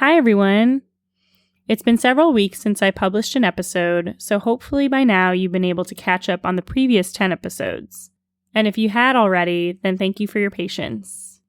Hi, everyone. It's been several weeks since I published an episode, so hopefully by now you've been able to catch up on the previous 10 episodes. And if you had already, then thank you for your patience.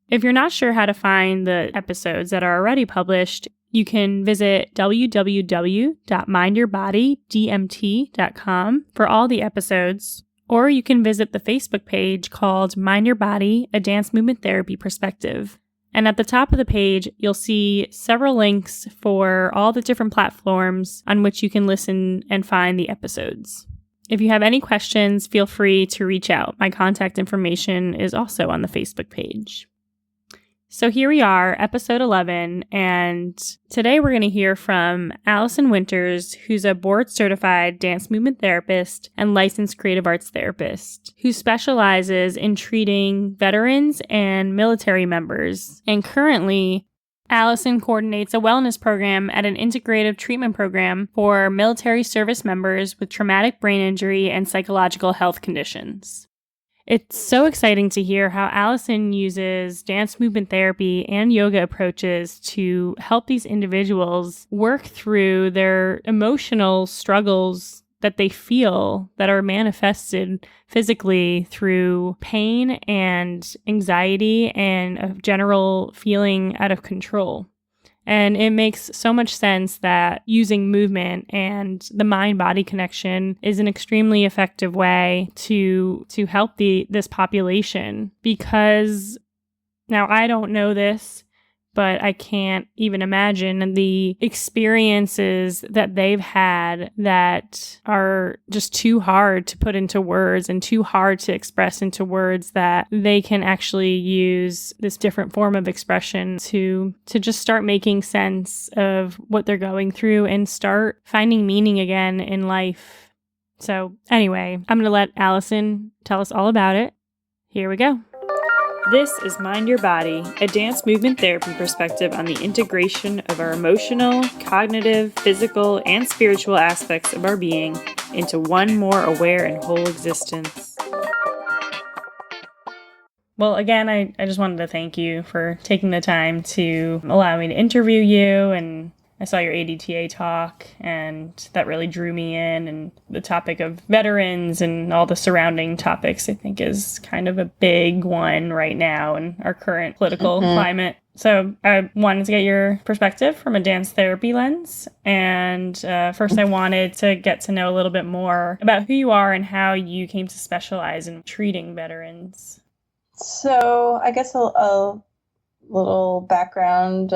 If you're not sure how to find the episodes that are already published, you can visit www.mindyourbodydmt.com for all the episodes, or you can visit the Facebook page called Mind Your Body, a Dance Movement Therapy Perspective. And at the top of the page, you'll see several links for all the different platforms on which you can listen and find the episodes. If you have any questions, feel free to reach out. My contact information is also on the Facebook page. So here we are, episode 11, and today we're going to hear from Allison Winters, who's a board-certified dance movement therapist and licensed creative arts therapist, who specializes in treating veterans and military members. And currently, Allison coordinates a wellness program at an integrative treatment program for military service members with traumatic brain injury and psychological health conditions. It's so exciting to hear how Allison uses dance movement therapy and yoga approaches to help these individuals work through their emotional struggles that they feel that are manifested physically through pain and anxiety and a general feeling out of control. And it makes so much sense that using movement and the mind-body connection is an extremely effective way to help this population. Because now I don't know this, but I can't even imagine the experiences that they've had that are just too hard to put into words and too hard to express into words, that they can actually use this different form of expression to just start making sense of what they're going through and start finding meaning again in life. So anyway, I'm going to let Allison tell us all about it. Here we go. This is Mind Your Body, a dance movement therapy perspective on the integration of our emotional, cognitive, physical, and spiritual aspects of our being into one more aware and whole existence. Well, again, I just wanted to thank you for taking the time to allow me to interview you, and I saw your ADTA talk, and that really drew me in, and the topic of veterans and all the surrounding topics, I think, is kind of a big one right now in our current political climate. So I wanted to get your perspective from a dance therapy lens, and first I wanted to get to know a little bit more about who you are and how you came to specialize in treating veterans. So I guess a little background.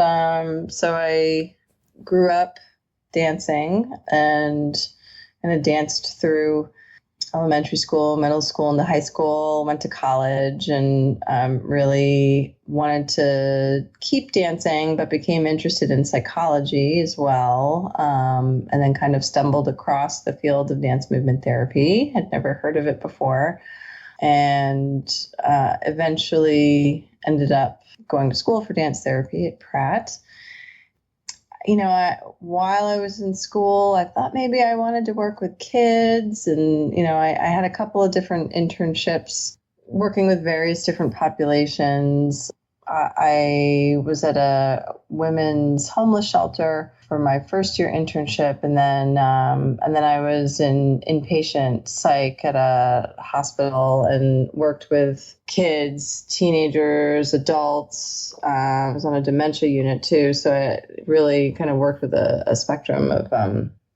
So I grew up dancing and kind of danced through elementary school, middle school, into high school, went to college, and really wanted to keep dancing, but became interested in psychology as well. And then kind of stumbled across the field of dance movement therapy. Had never heard of it before. And eventually ended up going to school for dance therapy at Pratt. You know, while I was in school, I thought maybe I wanted to work with kids. And, you know, I had a couple of different internships working with various different populations. I was at a women's homeless shelter for my first year internship. And then I was in inpatient psych at a hospital and worked with kids, teenagers, adults. I was on a dementia unit too. So I really kind of worked with a spectrum of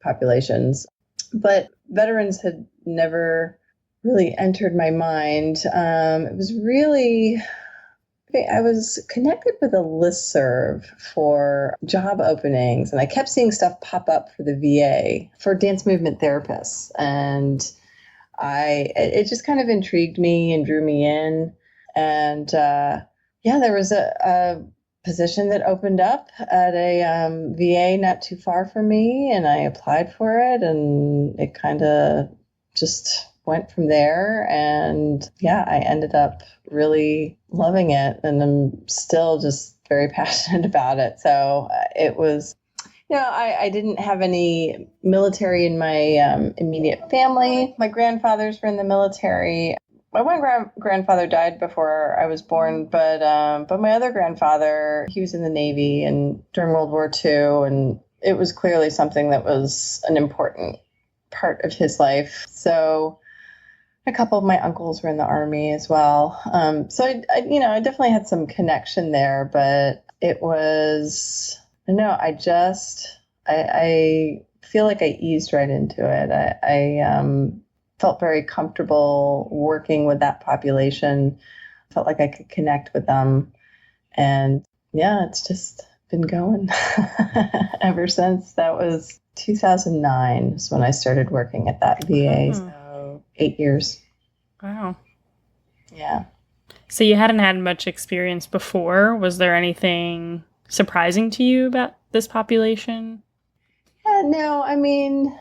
populations. But veterans had never really entered my mind. It was really... I was connected with a listserv for job openings, and I kept seeing stuff pop up for the VA for dance movement therapists. And it just kind of intrigued me and drew me in. And there was a position that opened up at a VA not too far from me, and I applied for it, and it kind of just went from there. And I ended up really loving it, and I'm still just very passionate about it. So it was, I didn't have any military in my immediate family. My grandfathers were in the military. my one grandfather died before I was born, but my other grandfather, he was in the Navy and during World War II, and it was clearly something that was an important part of his life. So a couple of my uncles were in the Army as well. So I definitely had some connection there, but it was, I feel like I eased right into it. I felt very comfortable working with that population, felt like I could connect with them. And yeah, it's just been going ever since. That was 2009 is when I started working at that VA. So 8 years. Wow. Yeah. So you hadn't had much experience before. Was there anything surprising to you about this population? No, I mean,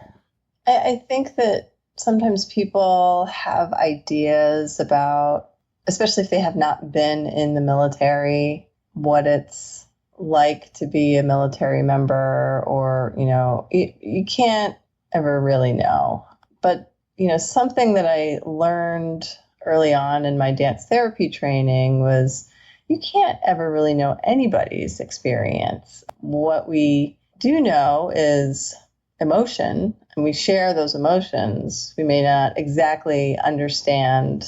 I think that sometimes people have ideas about, especially if they have not been in the military, what it's like to be a military member, or, you can't ever really know. But, something that I learned early on in my dance therapy training was you can't ever really know anybody's experience. What we do know is emotion, and we share those emotions. We may not exactly understand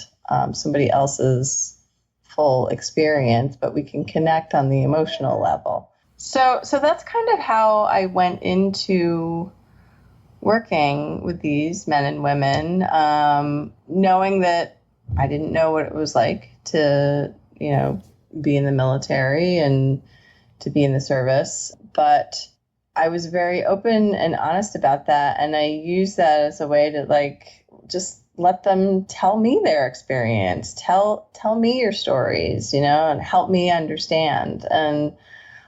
somebody else's full experience, but we can connect on the emotional level. So that's kind of how I went into working with these men and women, knowing that I didn't know what it was like to, be in the military and to be in the service, but I was very open and honest about that. And I used that as a way to just let them tell me their experience, tell me your stories, and help me understand. And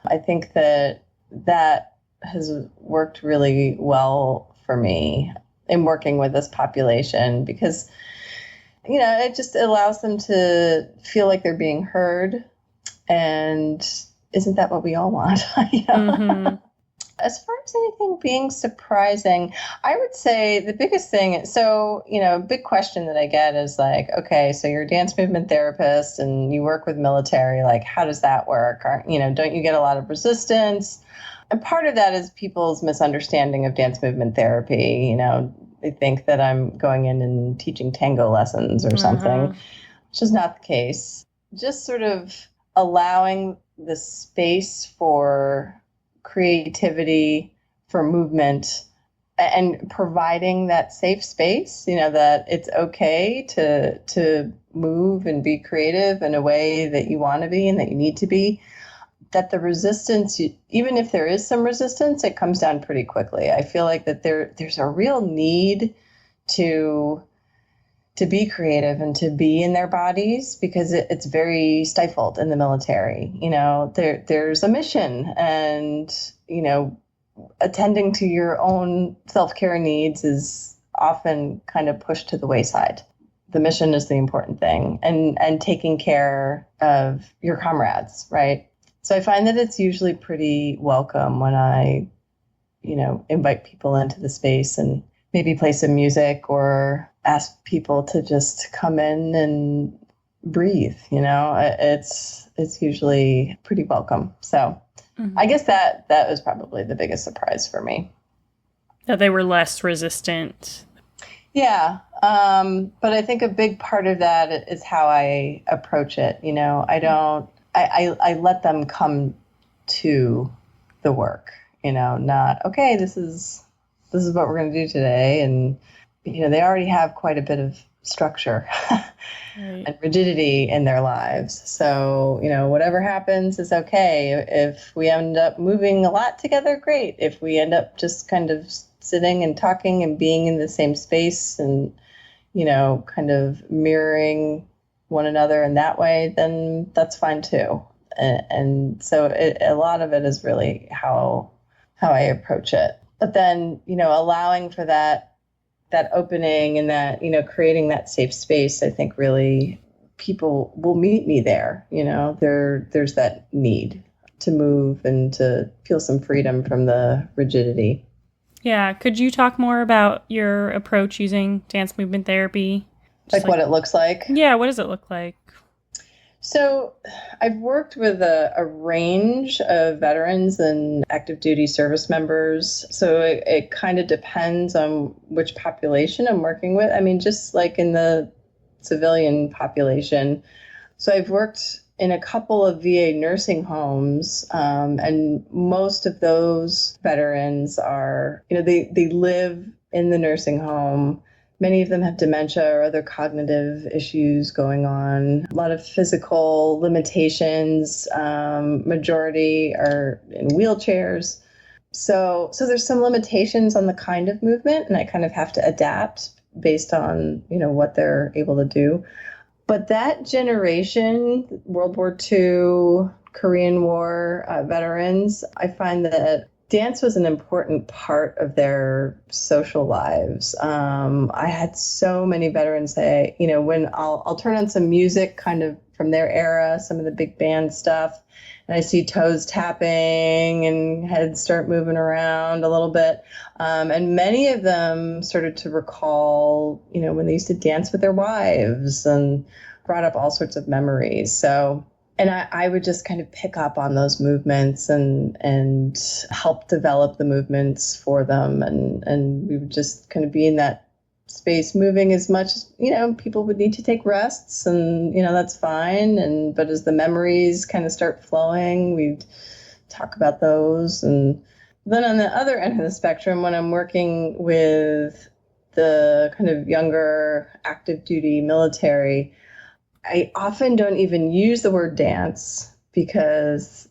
I think that has worked really well for me in working with this population, because, it just allows them to feel like they're being heard. And isn't that what we all want? Mm-hmm. As far as anything being surprising, I would say the biggest thing, big question that I get is like, okay, so you're a dance movement therapist and you work with military, like, how does that work? Don't you get a lot of resistance? And part of that is people's misunderstanding of dance movement therapy. They think that I'm going in and teaching tango lessons or something, which is not the case. Just sort of allowing the space for creativity, for movement, and providing that safe space, that it's okay to move and be creative in a way that you want to be and that you need to be. That the resistance, even if there is some resistance, it comes down pretty quickly. I feel like that there's a real need to be creative and to be in their bodies, because it's very stifled in the military. There's a mission, and, attending to your own self-care needs is often kind of pushed to the wayside. The mission is the important thing, and taking care of your comrades, right? So I find that it's usually pretty welcome when I, invite people into the space and maybe play some music or ask people to just come in and breathe. It's usually pretty welcome. So I guess that was probably the biggest surprise for me. That they were less resistant. Yeah. But I think a big part of that is how I approach it. I let them come to the work, not, okay, this is what we're going to do today. And, they already have quite a bit of structure and rigidity in their lives. So, whatever happens is okay. If we end up moving a lot together, great. If we end up just kind of sitting and talking and being in the same space and, kind of mirroring one another in that way, then that's fine too. And so a lot of it is really how I approach it. But then, allowing for that opening and that, creating that safe space, I think really people will meet me there. There's that need to move and to feel some freedom from the rigidity. Yeah. Could you talk more about your approach using dance movement therapy? Like what it looks like? Yeah, what does it look like? So I've worked with a range of veterans and active duty service members. So it kind of depends on which population I'm working with. I mean, just like in the civilian population. So I've worked in a couple of VA nursing homes, and most of those veterans are, they live in the nursing home. Many of them have dementia or other cognitive issues going on, a lot of physical limitations. Majority are in wheelchairs. So there's some limitations on the kind of movement, and I kind of have to adapt based on, what they're able to do. But that generation, World War II, Korean War veterans, I find that dance was an important part of their social lives. I had so many veterans say, when I'll turn on some music kind of from their era, some of the big band stuff, and I see toes tapping and heads start moving around a little bit. And many of them started to recall, when they used to dance with their wives, and brought up all sorts of memories. So, and I would just kind of pick up on those movements and help develop the movements for them. And we would just kind of be in that space moving as much as, people would need to take rests, and, that's fine. But as the memories kind of start flowing, we'd talk about those. And then on the other end of the spectrum, when I'm working with the kind of younger active duty military, I often don't even use the word dance because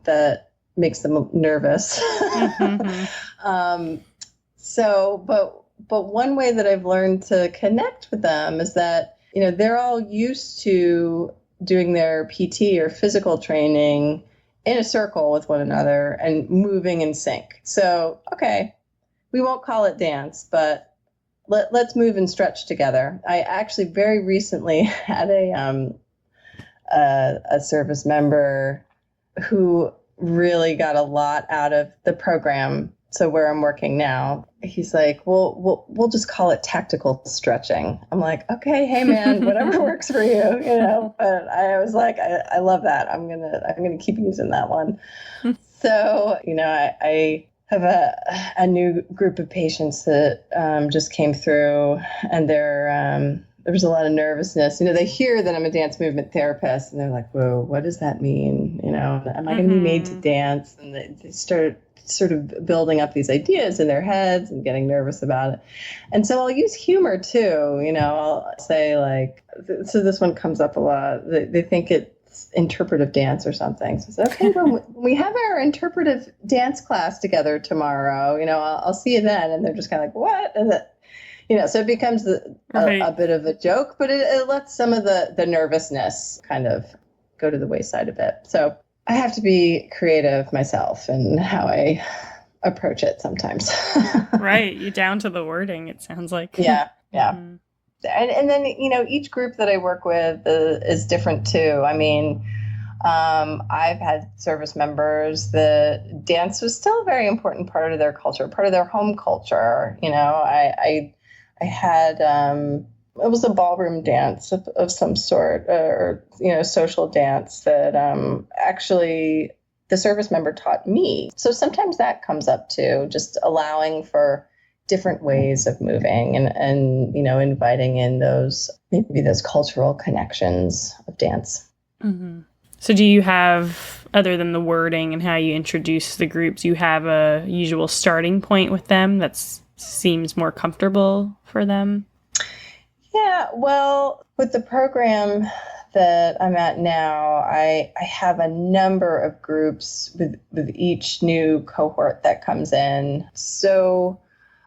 that makes them nervous. Mm-hmm. But one way that I've learned to connect with them is that, they're all used to doing their PT or physical training in a circle with one another and moving in sync. So, okay, we won't call it dance, but let's move and stretch together. I actually very recently had a service member who really got a lot out of the program. So where I'm working now, he's like, well, we'll just call it tactical stretching. I'm like, okay, hey man, whatever works for you, But I was like, I love that. I'm gonna keep using that one. So, I have a new group of patients that just came through, and there was a lot of nervousness. They hear that I'm a dance movement therapist, and they're like, whoa, what does that mean? Am I going to be made to dance? And they start sort of building up these ideas in their heads and getting nervous about it. And so I'll use humor too. I'll say like, so this one comes up a lot. They think it's interpretive dance or something. So it's okay, well, we have our interpretive dance class together tomorrow. I'll see you then. And they're just kind of like, what? And so it becomes a bit of a joke, but it lets some of the nervousness kind of go to the wayside a bit. So I have to be creative myself in how I approach it sometimes. Right. You're down to the wording, it sounds like. Yeah. Yeah. Mm-hmm. And then, each group that I work with is different too. I mean, I've had service members that dance was still a very important part of their culture, part of their home culture. I had, it was a ballroom dance of some sort, or, social dance that actually the service member taught me. So sometimes that comes up too, just allowing for different ways of moving and inviting in those cultural connections of dance. Mm-hmm. So do you have, other than the wording and how you introduce the groups, you have a usual starting point with them that seems more comfortable for them? Yeah, well, with the program that I'm at now, I have a number of groups with each new cohort that comes in. So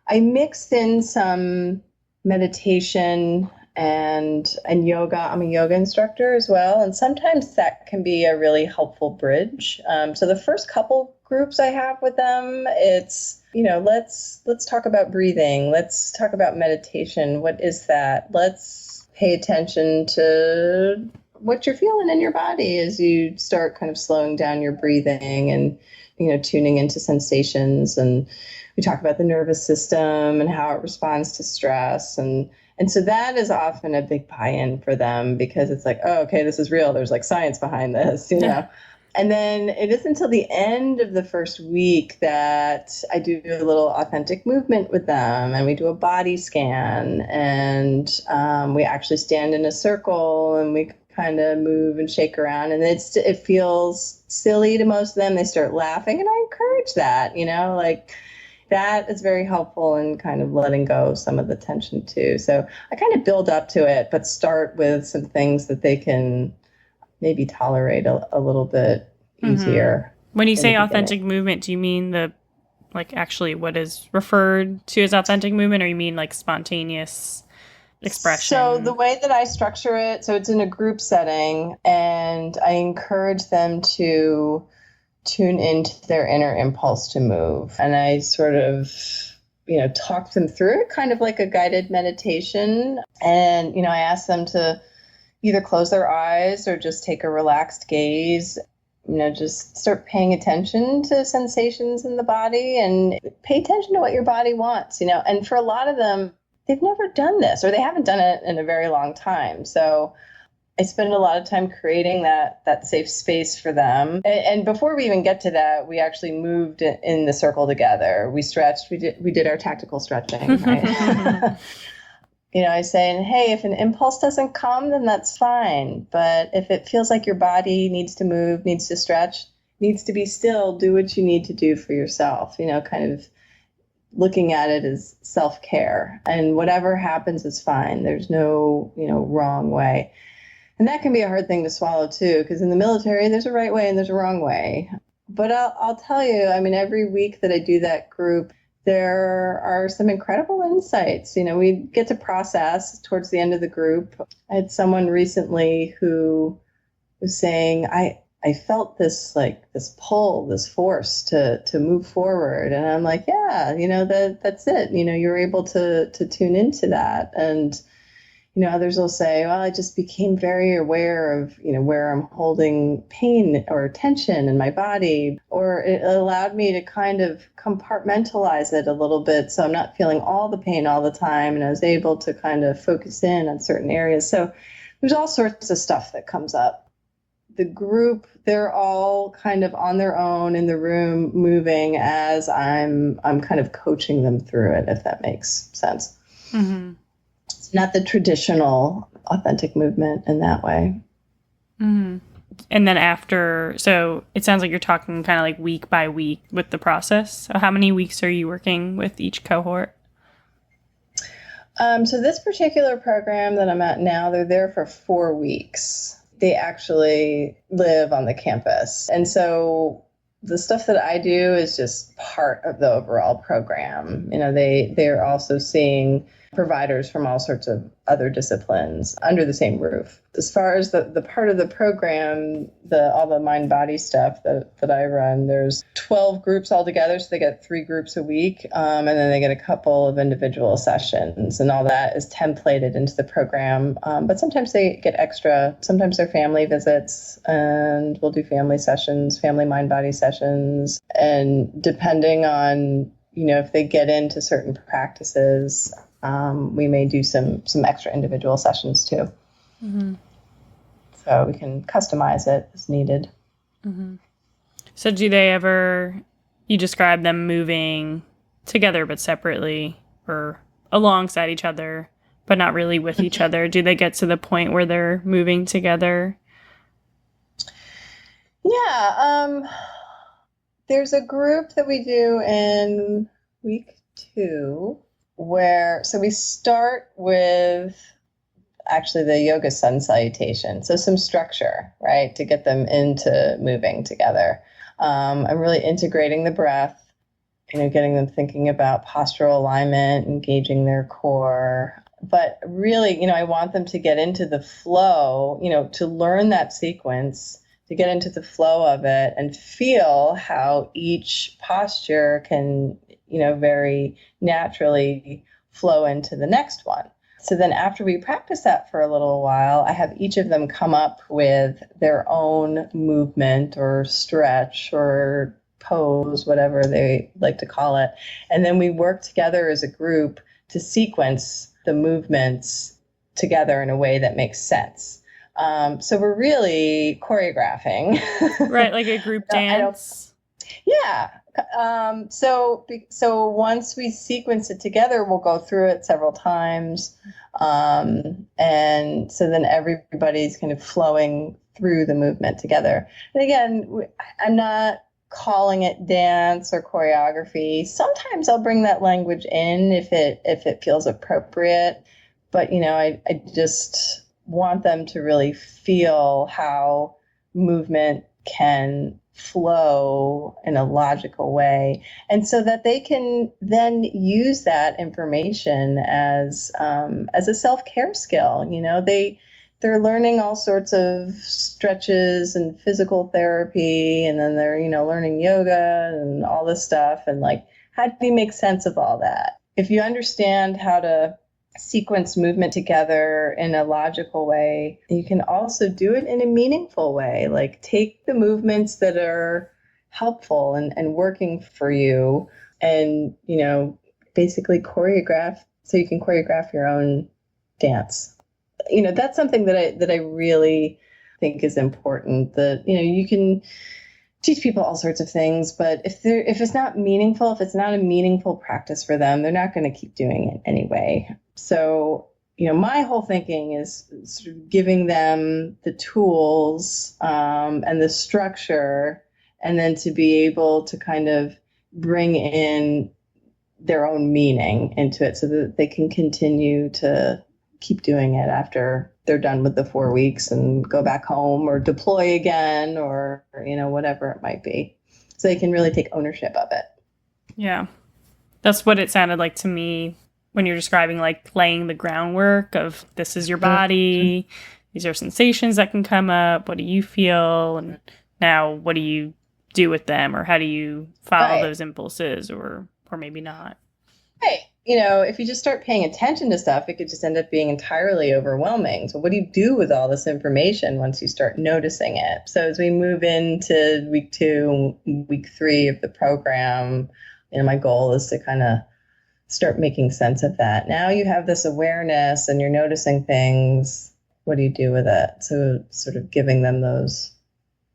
I mixed in some meditation and yoga. I'm a yoga instructor as well. And sometimes that can be a really helpful bridge. So the first couple groups I have with them, it's, let's talk about breathing. Let's talk about meditation. What is that? Let's pay attention to what you're feeling in your body as you start kind of slowing down your breathing and, tuning into sensations. And we talk about the nervous system and how it responds to stress. And And so that is often a big buy-in for them because it's like, oh, okay, this is real. There's like science behind this, you know. And then it isn't until the end of the first week that I do a little authentic movement with them, and we do a body scan, and we actually stand in a circle and we kind of move and shake around, and it feels silly to most of them. They start laughing, and I encourage that, you know, like that is very helpful in kind of letting go of some of the tension too. So I kind of build up to it, but start with some things that they can maybe tolerate a little bit easier. When you say authentic movement, do you mean the, like, actually what is referred to as authentic movement, or you mean like spontaneous expression? So the way that I structure it, so it's in a group setting, and I encourage them to tune into their inner impulse to move. And I sort of, you know, talk them through it, kind of like a guided meditation. And, you know, I ask them to either close their eyes or just take a relaxed gaze, you know, just start paying attention to sensations in the body and pay attention to what your body wants, you know. And for a lot of them, they've never done this, or they haven't done it in a very long time. So I spend a lot of time creating that safe space for them. And before we even get to that, we actually moved in the circle together. We stretched, we did our tactical stretching, right? You know, I say, hey, if an impulse doesn't come, then that's fine. But if it feels like your body needs to move, needs to stretch, needs to be still, do what you need to do for yourself, you know, kind of looking at it as self-care. And whatever happens is fine. There's no, you know, wrong way. And that can be a hard thing to swallow too, because in the military, there's a right way and there's a wrong way. But I'll tell you, I mean, every week that I do that group, there are some incredible insights. You know, we get to process towards the end of the group. I had someone recently who was saying, I felt this, like, this pull, this force to move forward. And I'm like, yeah, you know, that's it. You know, you're able to tune into that. And, you know, others will say, well, I just became very aware of, you know, where I'm holding pain or tension in my body, or it allowed me to kind of compartmentalize it a little bit. So I'm not feeling all the pain all the time. And I was able to kind of focus in on certain areas. So there's all sorts of stuff that comes up. The group, they're all kind of on their own in the room, moving as I'm kind of coaching them through it, if that makes sense. Mm-hmm. It's not the traditional authentic movement in that way. Mm-hmm. And then after, so it sounds like you're talking kind of like week by week with the process. So how many weeks are you working with each cohort? So this particular program that I'm at now, they're there for 4 weeks. They actually live on the campus. And so the stuff that I do is just part of the overall program. You know, they're also seeing providers from all sorts of other disciplines under the same roof. As far as the part of the program, all the mind-body stuff that I run, there's 12 groups altogether, so they get 3 groups a week, and then they get a couple of individual sessions, and all that is templated into the program. But sometimes they get extra. Sometimes they're family visits, and we'll do family sessions, family mind-body sessions, and depending on, you know, if they get into certain practices, we may do some extra individual sessions too. Mm-hmm. So we can customize it as needed. Mm-hmm. So do they ever, you describe them moving together but separately, or alongside each other, but not really with each other? Do they get to the point where they're moving together? Yeah. There's a group that we do in week 2 so we start with actually the yoga sun salutation. So some structure, right, to get them into moving together. I'm really integrating the breath, you know, getting them thinking about postural alignment, engaging their core. But really, you know, I want them to get into the flow, you know, to learn that sequence, to get into the flow of it and feel how each posture can, you know, very naturally flow into the next one. So then after we practice that for a little while, I have each of them come up with their own movement or stretch or pose, whatever they like to call it. And then we work together as a group to sequence the movements together in a way that makes sense. So we're really choreographing. Right, like a group dance. Yeah. So once we sequence it together, we'll go through it several times. And so then everybody's kind of flowing through the movement together. And again, I'm not calling it dance or choreography. Sometimes I'll bring that language in if it feels appropriate. But, I just want them to really feel how movement can flow in a logical way, and so that they can then use that information as a self-care skill. They're learning all sorts of stretches and physical therapy, and then they're learning yoga and all this stuff, and like, how do you make sense of all that? If you understand how to sequence movement together in a logical way, you can also do it in a meaningful way. Like, take the movements that are helpful and working for you, and basically choreograph, so you can choreograph your own dance. That's something that I really think is important. That you can teach people all sorts of things, but if it's not meaningful, if it's not a meaningful practice for them, they're not going to keep doing it anyway. So, my whole thinking is sort of giving them the tools and the structure, and then to be able to kind of bring in their own meaning into it so that they can continue to keep doing it after they're done with the 4 weeks and go back home or deploy again, or whatever it might be. So they can really take ownership of it. Yeah. That's what it sounded like to me when you're describing, like, laying the groundwork of, this is your body, these are sensations that can come up, what do you feel, and now what do you do with them, or how do you follow those impulses, or maybe not. Right. If you just start paying attention to stuff, it could just end up being entirely overwhelming. So what do you do with all this information once you start noticing it? So as we move into week 2, week 3 of the program, my goal is to kind of start making sense of that. Now you have this awareness and you're noticing things. What do you do with it? So sort of giving them those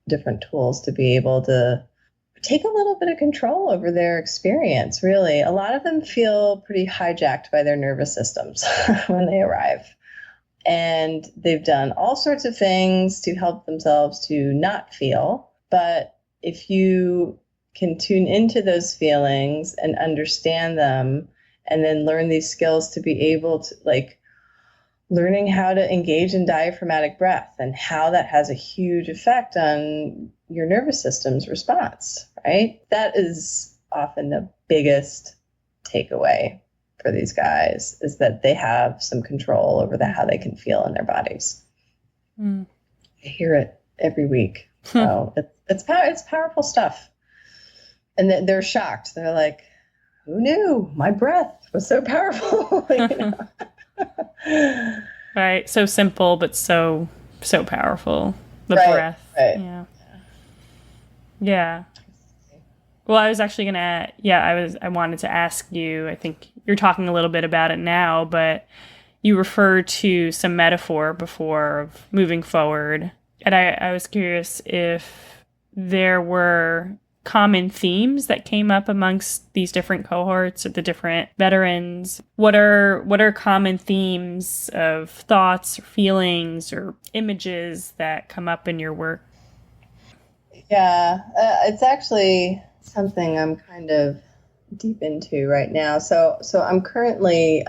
different tools to be able to take a little bit of control over their experience, really. A lot of them feel pretty hijacked by their nervous systems when they arrive. And they've done all sorts of things to help themselves to not feel. But if you can tune into those feelings and understand them, and then learn these skills to be able to, like, learning how to engage in diaphragmatic breath and how that has a huge effect on your nervous system's response, right? That is often the biggest takeaway for these guys, is that they have some control over how they can feel in their bodies. I hear it every week. So it's powerful stuff. And they're shocked. They're like, who knew my breath was so powerful? Right. So simple, but so powerful. The breath. Right. Yeah. Well, I was actually I wanted to ask you, I think you're talking a little bit about it now, but you referred to some metaphor before of moving forward. And I was curious if there were common themes that came up amongst these different cohorts or the different veterans. What are common themes of thoughts or feelings or images that come up in your work? Yeah, it's actually something I'm kind of deep into right now. So I'm currently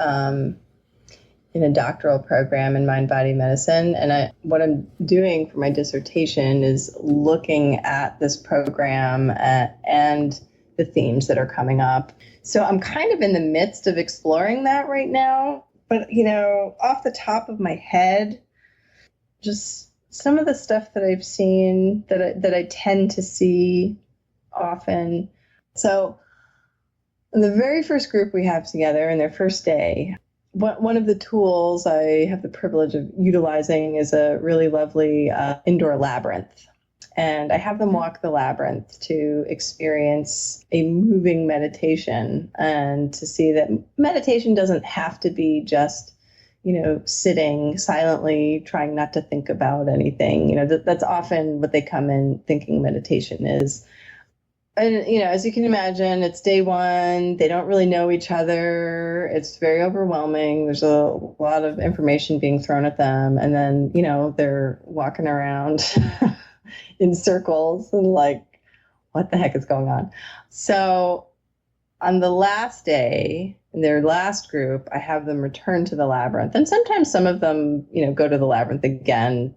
in a doctoral program in mind-body medicine. And what I'm doing for my dissertation is looking at this program and the themes that are coming up. So I'm kind of in the midst of exploring that right now. But, off the top of my head, just some of the stuff that I've seen that I tend to see often. So in the very first group we have together in their first day, one of the tools I have the privilege of utilizing is a really lovely indoor labyrinth. And I have them walk the labyrinth to experience a moving meditation, and to see that meditation doesn't have to be just sitting silently, trying not to think about anything. That's often what they come in thinking meditation is. And, as you can imagine, it's day one. They don't really know each other. It's very overwhelming. There's a lot of information being thrown at them. And then, they're walking around in circles and like, what the heck is going on? So on the last day, in their last group, I have them return to the labyrinth. And sometimes some of them, go to the labyrinth again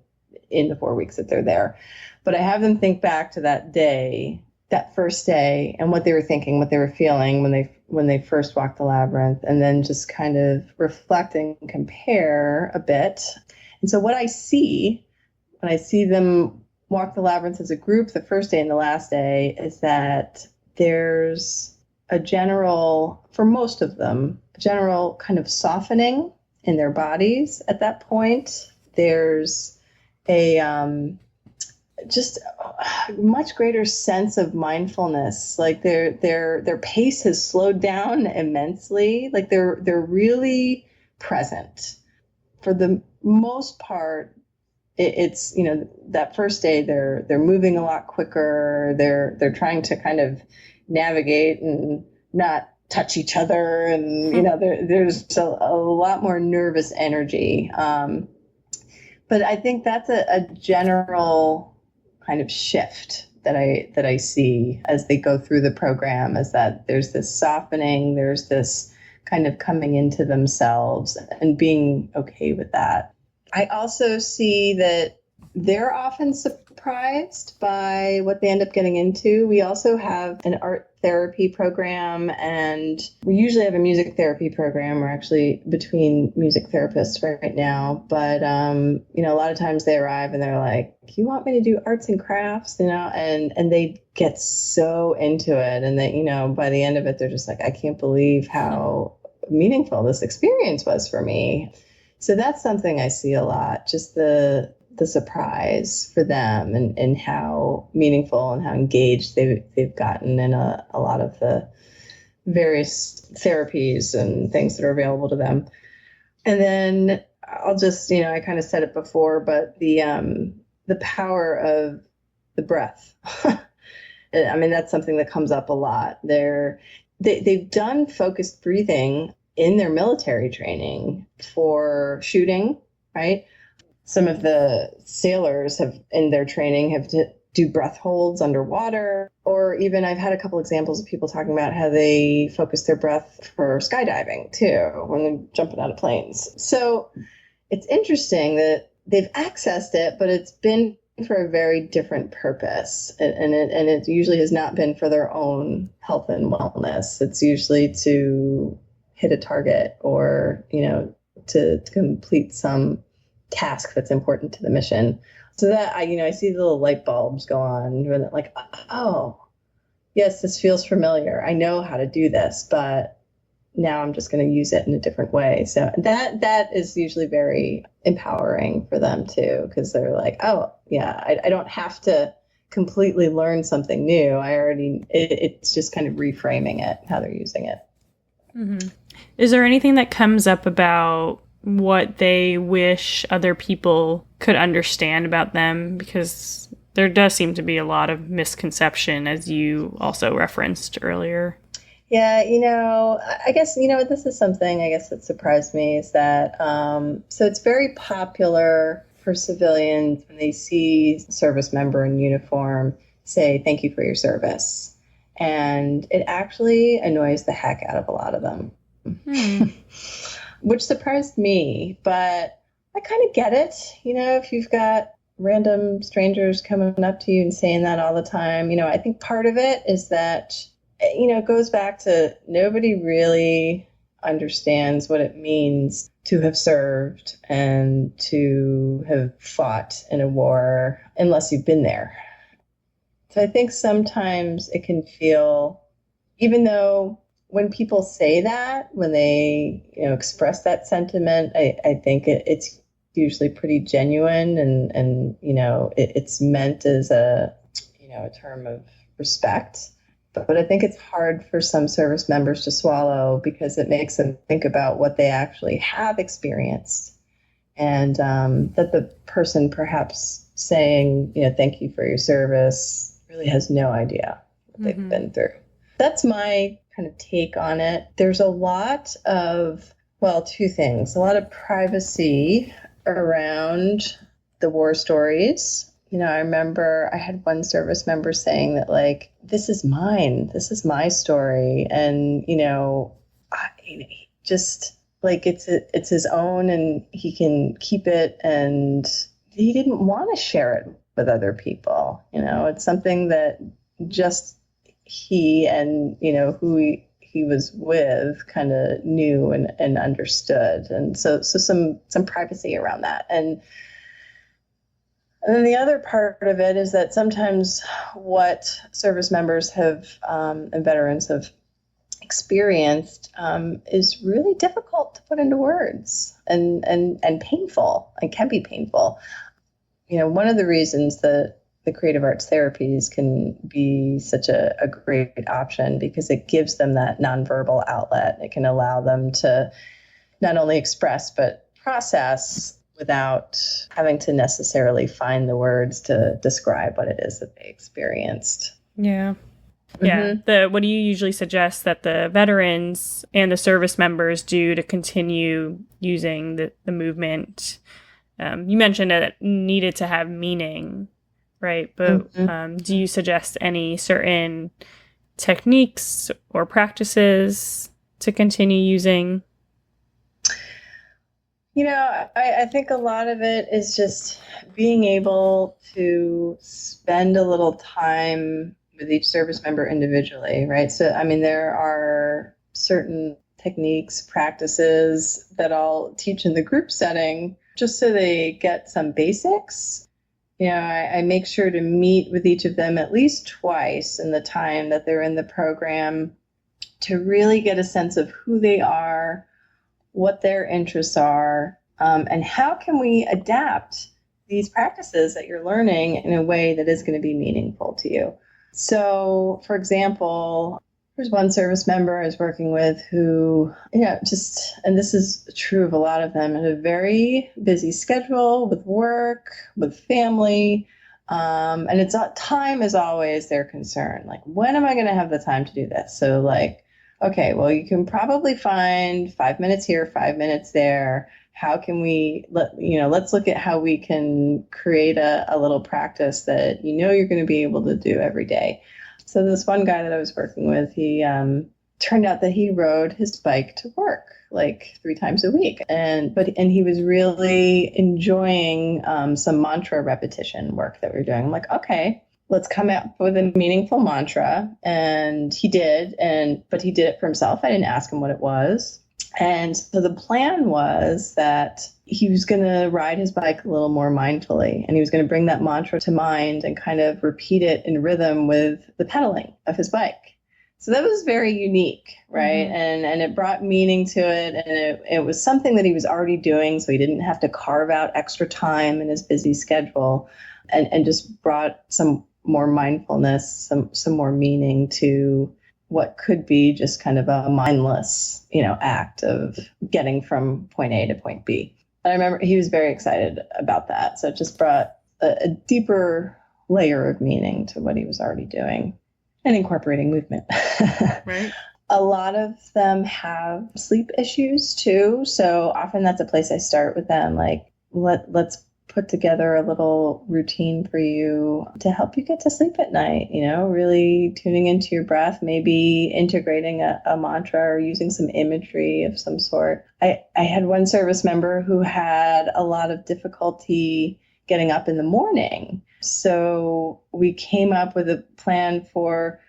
in the 4 weeks that they're there. But I have them think back to that day, that first day, and what they were thinking, what they were feeling when they first walked the labyrinth, and then just kind of reflect and compare a bit. And so what I see when I see them walk the labyrinth as a group the first day and the last day is that there's a general, for most of them, a general kind of softening in their bodies at that point. There's a just a much greater sense of mindfulness. Like their pace has slowed down immensely. Like they're really present. For the most part, it's that first day they're moving a lot quicker. They're trying to kind of navigate and not touch each other, and there's a lot more nervous energy. But I think that's a general kind of shift that I see as they go through the program, is that there's this softening, there's this kind of coming into themselves and being okay with that. I also see that they're often surprised by what they end up getting into. We also have an art therapy program, and we usually have a music therapy program. We're actually between music therapists right now, but a lot of times they arrive and they're like, "You want me to do arts and crafts?" And they get so into it, and they, by the end of it, they're just like, "I can't believe how meaningful this experience was for me." So that's something I see a lot, just the surprise for them and how meaningful and how engaged they've gotten in a lot of the various therapies and things that are available to them. And then I'll just, I kind of said it before, but the power of the breath. I mean, that's something that comes up a lot. They've done focused breathing in their military training for shooting, right? Some of the sailors have, in their training, have to do breath holds underwater, or even I've had a couple examples of people talking about how they focus their breath for skydiving too, when they're jumping out of planes. So it's interesting that they've accessed it, but it's been for a very different purpose. And it usually has not been for their own health and wellness. It's usually to hit a target or, to complete some task that's important to the mission. So that I see the little light bulbs go on, and like, oh, yes, this feels familiar. I know how to do this, but now I'm just going to use it in a different way. So that is usually very empowering for them too, because they're like, oh yeah, I don't have to completely learn something new. It's just kind of reframing it, how they're using it. Mm-hmm. Is there anything that comes up about what they wish other people could understand about them? Because there does seem to be a lot of misconception, as you also referenced earlier. Yeah, I guess, this is something I guess that surprised me, is that, so it's very popular for civilians when they see a service member in uniform say, "Thank you for your service." And it actually annoys the heck out of a lot of them. Which surprised me, but I kind of get it. If you've got random strangers coming up to you and saying that all the time, I think part of it is that, it goes back to nobody really understands what it means to have served and to have fought in a war unless you've been there. So I think sometimes it can feel, even though when people say that, when they express that sentiment, I think it's usually pretty genuine, and it's meant as a term of respect. But I think it's hard for some service members to swallow because it makes them think about what they actually have experienced, and that the person perhaps saying, thank you for your service really has no idea what they've been through. That's my kind of take on it. There's a lot of, two things, a lot of privacy around the war stories. I remember I had one service member saying that, like, this is mine. This is my story. And, just like it's his own and he can keep it. And he didn't want to share it with other people. It's something that just he and, who he was with kind of knew and understood. And so some privacy around that. And then the other part of it is that sometimes what service members have and veterans have experienced is really difficult to put into words and painful, and can be painful. One of the reasons that the creative arts therapies can be such a great option because it gives them that nonverbal outlet. It can allow them to not only express but process without having to necessarily find the words to describe what it is that they experienced. Yeah. Yeah. What do you usually suggest that the veterans and the service members do to continue using the movement? You mentioned that it needed to have meaning, right? But do you suggest any certain techniques or practices to continue using? I think a lot of it is just being able to spend a little time with each service member individually, right? So, there are certain techniques, practices that I'll teach in the group setting just so they get some basics. I make sure to meet with each of them at least twice in the time that they're in the program to really get a sense of who they are, what their interests are, and how can we adapt these practices that you're learning in a way that is going to be meaningful to you. So, for example, there's one service member I was working with who, and this is true of a lot of them, had a very busy schedule with work, with family, and time is always their concern. Like, when am I going to have the time to do this? So, like, okay, well, you can probably find 5 minutes here, 5 minutes there. How can we let's look at how we can create a little practice that you're going to be able to do every day. So this one guy that I was working with, he turned out that he rode his bike to work like 3 times a week, and he was really enjoying some mantra repetition work that we were doing. I'm like, okay, let's come up with a meaningful mantra. And he did, but he did it for himself. I didn't ask him what it was. And so the plan was that he was going to ride his bike a little more mindfully, and he was going to bring that mantra to mind and kind of repeat it in rhythm with the pedaling of his bike. So that was very unique, right? And it brought meaning to it. And it was something that he was already doing, so he didn't have to carve out extra time in his busy schedule, and just brought some more mindfulness, some more meaning to what could be just kind of a mindless, act of getting from point A to point B. And I remember he was very excited about that. So it just brought a deeper layer of meaning to what he was already doing and incorporating movement. Right. A lot of them have sleep issues too. So often that's a place I start with them. Like, let's put together a little routine for you to help you get to sleep at night, really tuning into your breath, maybe integrating a mantra or using some imagery of some sort. I had one service member who had a lot of difficulty getting up in the morning. So we came up with a plan for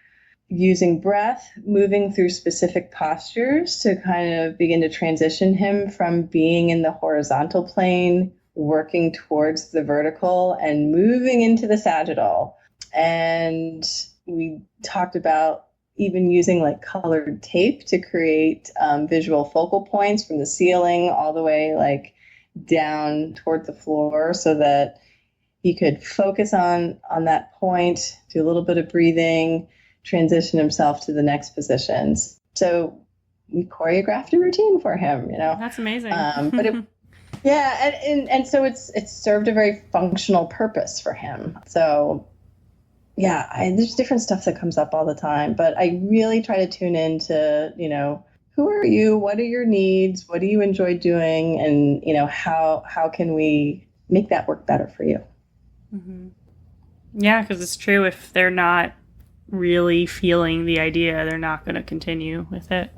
using breath, moving through specific postures to kind of begin to transition him from being in the horizontal plane, working towards the vertical and moving into the sagittal. And we talked about even using like colored tape to create visual focal points from the ceiling all the way like down toward the floor so that he could focus on that point, do a little bit of breathing, transition himself to the next positions. So we choreographed a routine for him, That's amazing. But and so it's served a very functional purpose for him. So yeah, there's different stuff that comes up all the time, but I really try to tune into, who are you? What are your needs? What do you enjoy doing? And, how can we make that work better for you? Mm-hmm. Yeah, because it's true. If they're not really feeling the idea, they're not going to continue with it.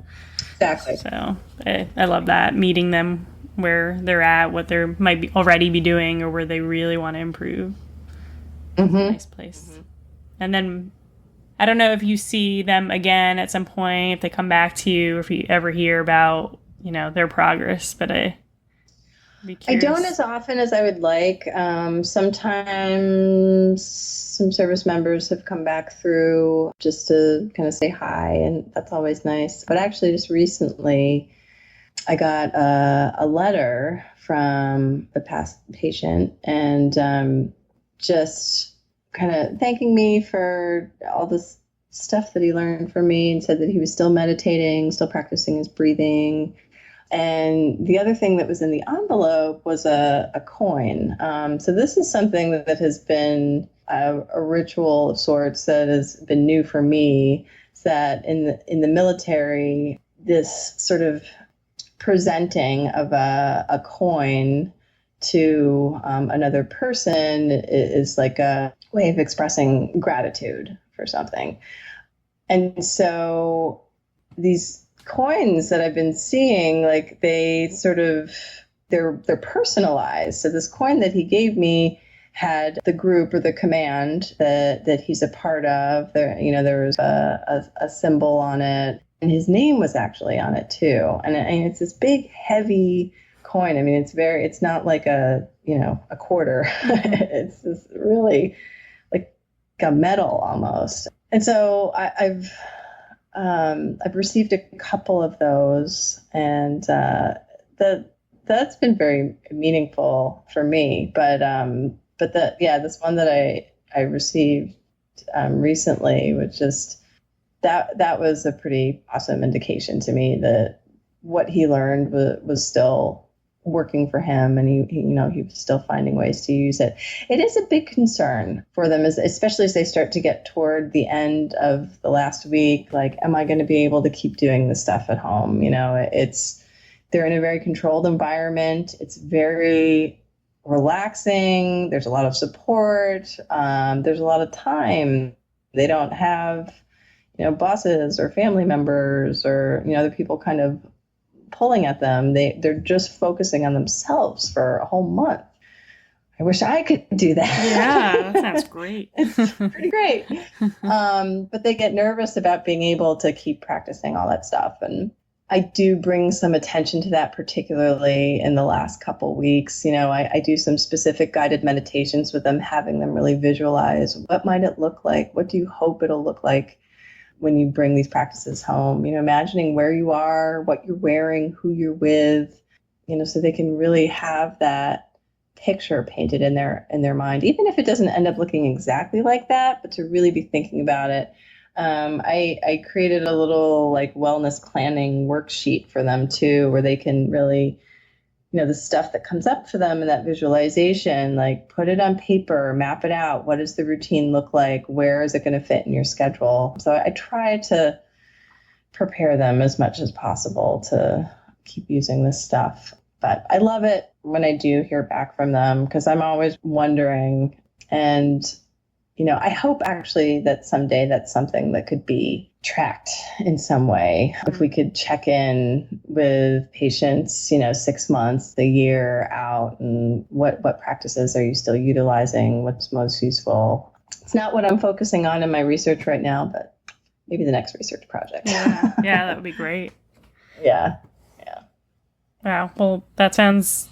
Exactly. So I love that, meeting them where they're at, what they might already be doing, or where they really want to improve. Mm-hmm. Nice place. Mm-hmm. And then I don't know if you see them again at some point, if they come back to you, or if you ever hear about, their progress, but I'd be curious. I don't as often as I would like. Sometimes some service members have come back through just to kind of say hi, and that's always nice. But actually just recently I got a letter from the past patient, and just kind of thanking me for all this stuff that he learned from me, and said that he was still meditating, still practicing his breathing. And the other thing that was in the envelope was a coin. So this is something that has been a ritual of sorts that has been new for me. Is that in the military, this sort of presenting of a coin to another person is like a way of expressing gratitude for something. And so these coins that I've been seeing, like they sort of, they're personalized. So this coin that he gave me had the group or the command that he's a part of. There was a symbol on it, and his name was actually on it too. And it's this big, heavy coin. I mean, it's not like a quarter. It's this really like a metal almost. And so I've received a couple of those, and that's been very meaningful for me. But this one that I received recently was just that was a pretty awesome indication to me that what he learned was still working for him, and he was still finding ways to use it. It is a big concern for them, especially as they start to get toward the end of the last week. Like, am I going to be able to keep doing this stuff at home? They're in a very controlled environment. It's very relaxing. There's a lot of support. There's a lot of time. They don't have, bosses or family members or, other people kind of pulling at them. They're just focusing on themselves for a whole month. I wish I could do that. Yeah, that sounds great. It's pretty great. But they get nervous about being able to keep practicing all that stuff. And I do bring some attention to that, particularly in the last couple weeks. I do some specific guided meditations with them, having them really visualize what might it look like? What do you hope it'll look like when you bring these practices home? Imagining where you are, what you're wearing, who you're with, so they can really have that picture painted in their mind, even if it doesn't end up looking exactly like that, but to really be thinking about it. I created a little like wellness planning worksheet for them too, where they can really, the stuff that comes up for them in that visualization, like put it on paper, map it out. What does the routine look like? Where is it going to fit in your schedule? So I try to prepare them as much as possible to keep using this stuff. But I love it when I do hear back from them, because I'm always wondering, and I hope actually that someday that's something that could be tracked in some way. If we could check in with patients, 6 months, a year out, and what practices are you still utilizing? What's most useful? It's not what I'm focusing on in my research right now, but maybe the next research project. Yeah, that would be great. Yeah. Wow. Well, that sounds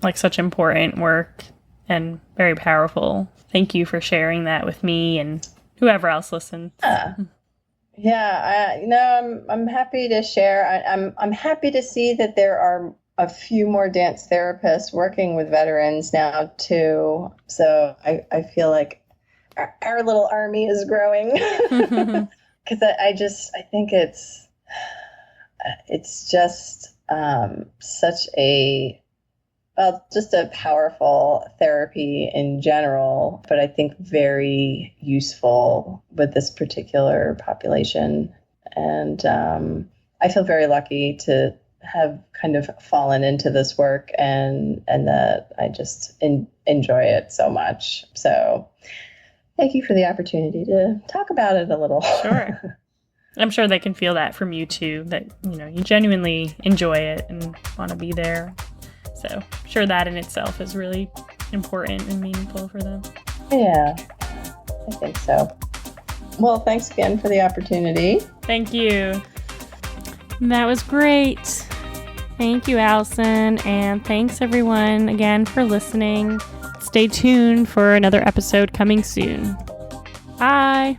like such important work and very powerful. Thank you for sharing that with me and whoever else listens. Yeah. I'm happy to share. I'm happy to see that there are a few more dance therapists working with veterans now too. So I feel like our little army is growing. because I think it's just such a, well, just a powerful therapy in general, but I think very useful with this particular population. And I feel very lucky to have kind of fallen into this work, and that I just enjoy it so much. So thank you for the opportunity to talk about it a little. Sure. I'm sure they can feel that from you too, that, you genuinely enjoy it and want to be there. So I'm sure that in itself is really important and meaningful for them. Yeah, I think so. Well, thanks again for the opportunity. Thank you. That was great. Thank you, Allison. And thanks everyone again for listening. Stay tuned for another episode coming soon. Bye.